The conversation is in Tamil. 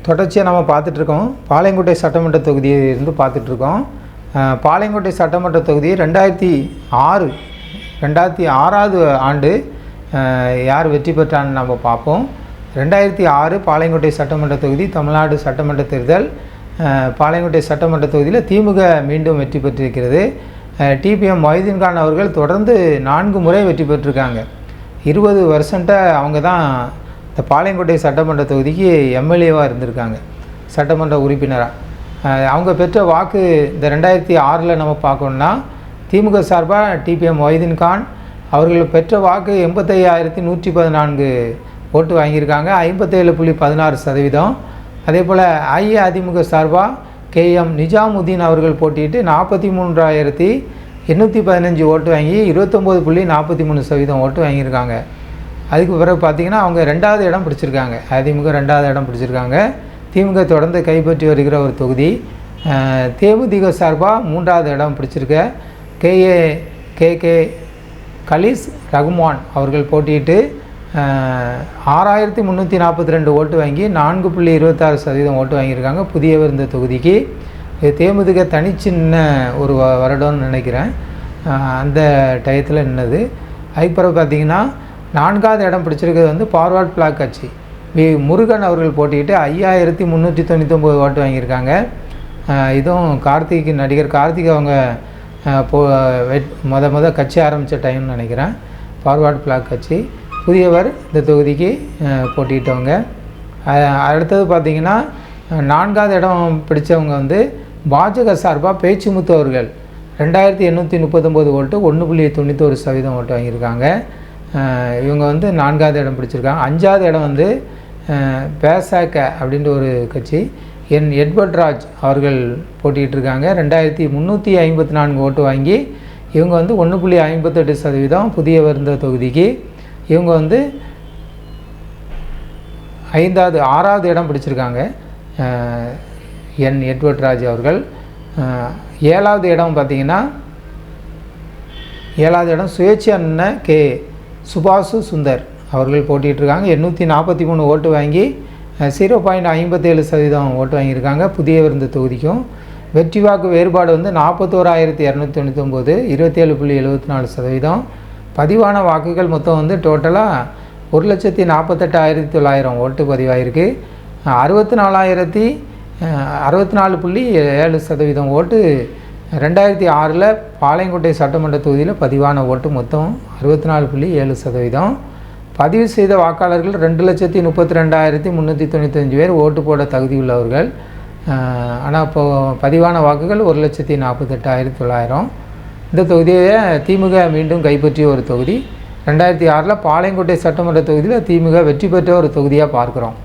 தொடர்ச்சியாக நம்ம பார்த்துட்ருக்கோம். பாளையங்கோட்டை சட்டமன்ற தொகுதியிலிருந்து பார்த்துட்ருக்கோம். பாளையங்கோட்டை சட்டமன்ற தொகுதி 2006வது ஆண்டு யார் வெற்றி பெற்றான்னு நம்ம பார்ப்போம். 2006 பாளையங்கோட்டை சட்டமன்ற தொகுதி தமிழ்நாடு சட்டமன்ற தேர்தல். பாளையங்கோட்டை சட்டமன்ற தொகுதியில் திமுக மீண்டும் வெற்றி பெற்றிருக்கிறது. டிபிஎம் மொய்தீன் கான் அவர்கள் தொடர்ந்து 4 முறை வெற்றி பெற்றிருக்காங்க. 20 வருஷன்ட்டாக அவங்க தான் இந்த பாளையங்கோட்டை சட்டமன்ற தொகுதிக்கு எம்எல்ஏவாக இருந்திருக்காங்க, சட்டமன்ற உறுப்பினராக. அவங்க பெற்ற வாக்கு இந்த 2006 நம்ம பார்க்கணுன்னா திமுக சார்பாக டிபிஎம் மொய்தீன் கான் அவர்கள் பெற்ற வாக்கு 85,114 ஓட்டு வாங்கியிருக்காங்க, 57.16%. அதே போல் அஇஅதிமுக சார்பாக கேஎம் நிஜாமுதீன் அவர்கள் போட்டியிட்டு 43,815 ஓட்டு வாங்கி 29.43% ஓட்டு வாங்கியிருக்காங்க. அதுக்கு பிறகு பார்த்திங்கன்னா அவங்க 2வது இடம் பிடிச்சிருக்காங்க. அதிமுக 2வது இடம் பிடிச்சிருக்காங்க. திமுக தொடர்ந்து கைப்பற்றி வருகிற ஒரு தொகுதி. தேமுதிக சார்பாக 3வது இடம் பிடிச்சிருக்க கே கலீஸ் ரகுமான் அவர்கள் போட்டியிட்டு 6,342 ஓட்டு வாங்கி 4.26% ஓட்டு வாங்கியிருக்காங்க. புதியவர் இந்த தொகுதிக்கு. தேமுதிக தனிச்சின்ன ஒரு வருடம்னு நினைக்கிறேன், அந்த டயத்தில் நின்னது. அதுக்கப்புறம் பார்த்திங்கன்னா 4வது இடம் பிடிச்சிருக்கிறது வந்து ஃபார்வர்ட் பிளாக் கட்சி முருகன் அவர்கள் போட்டிக்கிட்டு 5,399 ஓட்டு வாங்கியிருக்காங்க. இதுவும் நடிகர் கார்த்திக் அவங்க முத கட்சி ஆரம்பித்த டைம்னு நினைக்கிறேன். ஃபார்வர்ட் பிளாக் கட்சி புதியவர் இந்த தொகுதிக்கு போட்டிக்கிட்டவங்க. அடுத்தது பார்த்திங்கன்னா 4வது இடம் பிடித்தவங்க வந்து பாஜக சார்பாக பேச்சுமுத்து அவர்கள் 2,839 ஓட்டு 1.91% ஓட்டு வாங்கியிருக்காங்க. இவங்க வந்து 4வது இடம் பிடிச்சிருக்காங்க. 5வது இடம் வந்து பேசாக்க அப்படின்ற ஒரு கட்சி எட்வர்ட் ராஜ் அவர்கள் போட்டிகிட்ருக்காங்க. 2,354 ஓட்டு வாங்கி இவங்க வந்து 1.58% புதியவர் இந்த தொகுதிக்கு. இவங்க வந்து 6வது இடம் பிடிச்சிருக்காங்க எட்வர்ட் ராஜ் அவர்கள். 7வது இடம் பார்த்திங்கன்னா 7வது இடம் சுயேட்சை அண்ணன் சுபாஷு சுந்தர் அவர்கள் போட்டிகிட்ருக்காங்க. 843 ஓட்டு வாங்கி 0.57% ஓட்டு வாங்கியிருக்காங்க புதியவர் இந்த தொகுதிக்கும். வெற்றி வாக்கு வேறுபாடு வந்து 41,299 27.74%. பதிவான வாக்குகள் மொத்தம் வந்து டோட்டலாக 1,48,900 ஓட்டு பதிவாயிருக்கு. 64.7% ஓட்டு 2006 பாளையங்கோட்டை சட்டமன்ற தொகுதியில் பதிவான ஓட்டு மொத்தம் 64.7%. பதிவு செய்த வாக்காளர்கள் 2,32,395 பேர் ஓட்டு போட தகுதியுள்ளவர்கள். ஆனால் இப்போது பதிவான வாக்குகள் 1,48,900. இந்த தொகுதியை திமுக மீண்டும் கைப்பற்றிய ஒரு தொகுதி. 2006 பாளையங்கோட்டை சட்டமன்ற தொகுதியில் திமுக வெற்றி பெற்ற ஒரு தொகுதியாக பார்க்குறோம்.